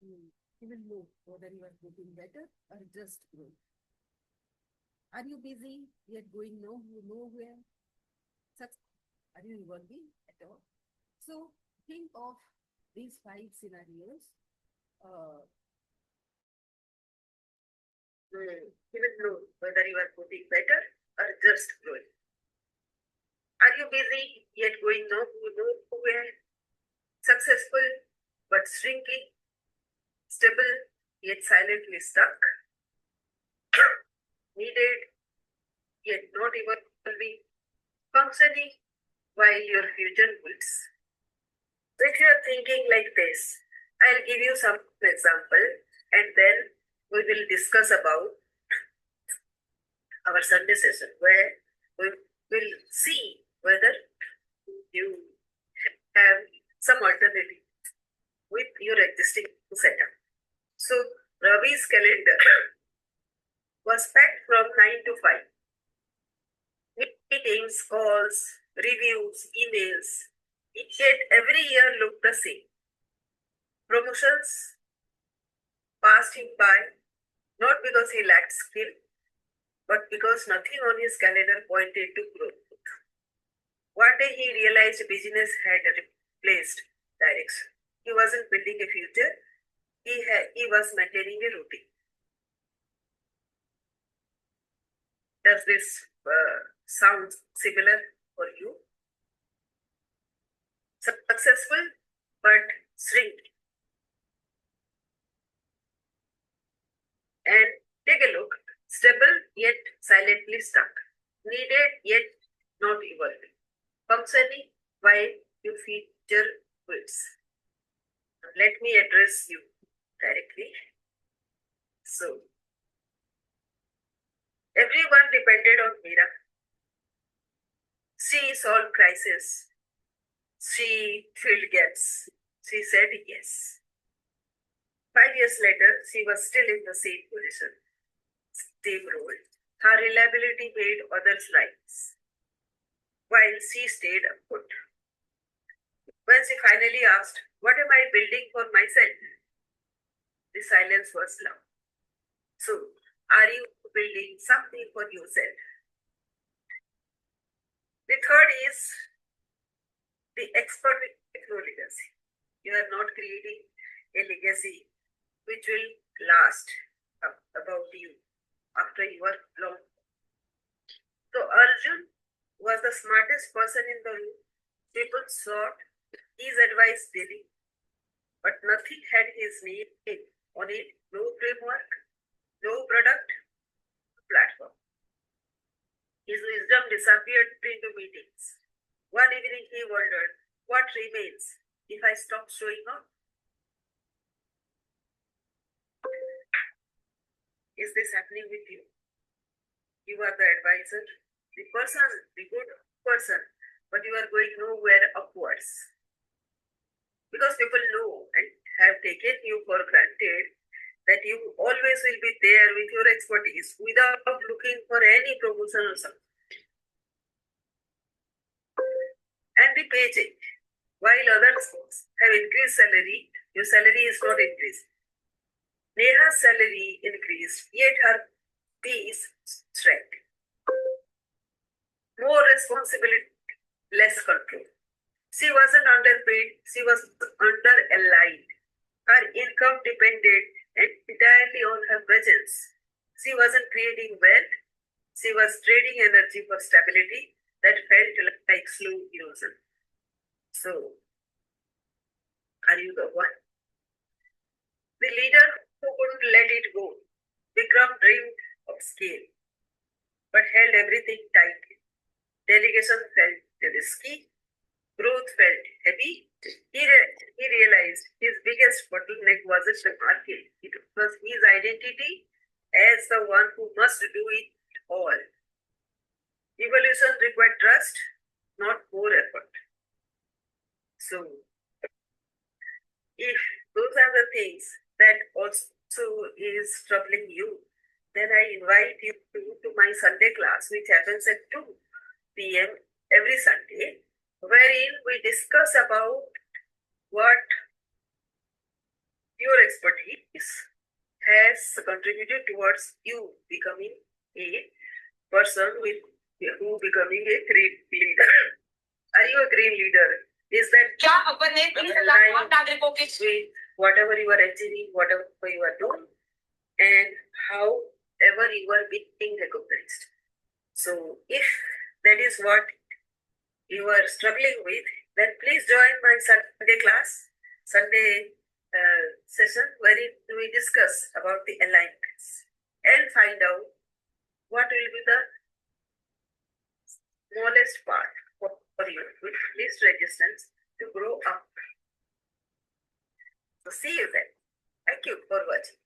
You will know whether you are getting better or just growing. Are you busy yet going nowhere? Are you evolving at all? So think of these 5 scenarios. Uh, you will know whether you are getting better or just growing. Are you busy yet going nowhere? Successful but shrinking? Stable yet silently stuck? Needed yet not evolving? Functioning while your future builds? So if you are thinking like this, I'll give you some example and then we will discuss about our Sunday session where we will see whether you have some alternative with your existing setup. So Ravi's calendar was packed from 9 to 5. Meetings, calls, reviews, emails, yet every year looked the same. Promotions passed him by, not because he lacked skill, but because nothing on his calendar pointed to growth. One day he realized business had replaced direction. He wasn't building a future, he was maintaining a routine. Does this sound similar for you? Successful but shrinking. And take a look. Stable yet silently stuck. Needed yet not evolving. Functioning while your future builds. Let me address you directly. So, everyone depended on Meera. She solved crisis. She filled gaps. She said yes. 5 years later, she was still in the same position, same role. Her reliability made others rise, while she stayed put. When she finally asked, "What am I building for myself?" the silence was loud. So, are you building something for yourself? The third is the expert legacy. You are not creating a legacy which will last about you after you are long. So Arjun was the smartest person in the room. People sought his advice daily, but nothing had his name on it. No framework, no product, no platform. His wisdom disappeared into meetings. One evening he wondered, what remains if I stop showing up? Is this happening with you? You are the advisor, the good person, but you are going nowhere upwards. Because people know and have taken you for granted that you always will be there with your expertise without looking for any promotion or something. And the paycheck. While others have increased salary, your salary is not increased. Neha's salary increased, yet her peace shrank. More responsibility, less control. She wasn't underpaid, she was under-aligned. Her income depended entirely on her presence. She wasn't creating wealth, she was trading energy for stability that felt like slow erosion. So, are you the one? The leader who couldn't let it go. Vikram dreamed of scale, but held everything tightly. Delegation felt risky, growth felt heavy. He realized his biggest bottleneck wasn't the market, it was his identity as the one who must do it all. Evolution required trust, not more effort. So, if those are the things that also is troubling you, then I invite you to my Sunday class, which happens at 2 p.m. every Sunday, wherein we discuss about what Your expertise has contributed towards you becoming a person with who becoming a great leader. Are you a great leader? Is that with whatever you are achieving, whatever you are doing, and however you are being recognized? So, if that is what you are struggling with, then please join my Sunday class, Sunday session, wherein we discuss about the alignments and find out what will be the smallest part for you with least resistance to grow up. So see you then. Thank you for watching.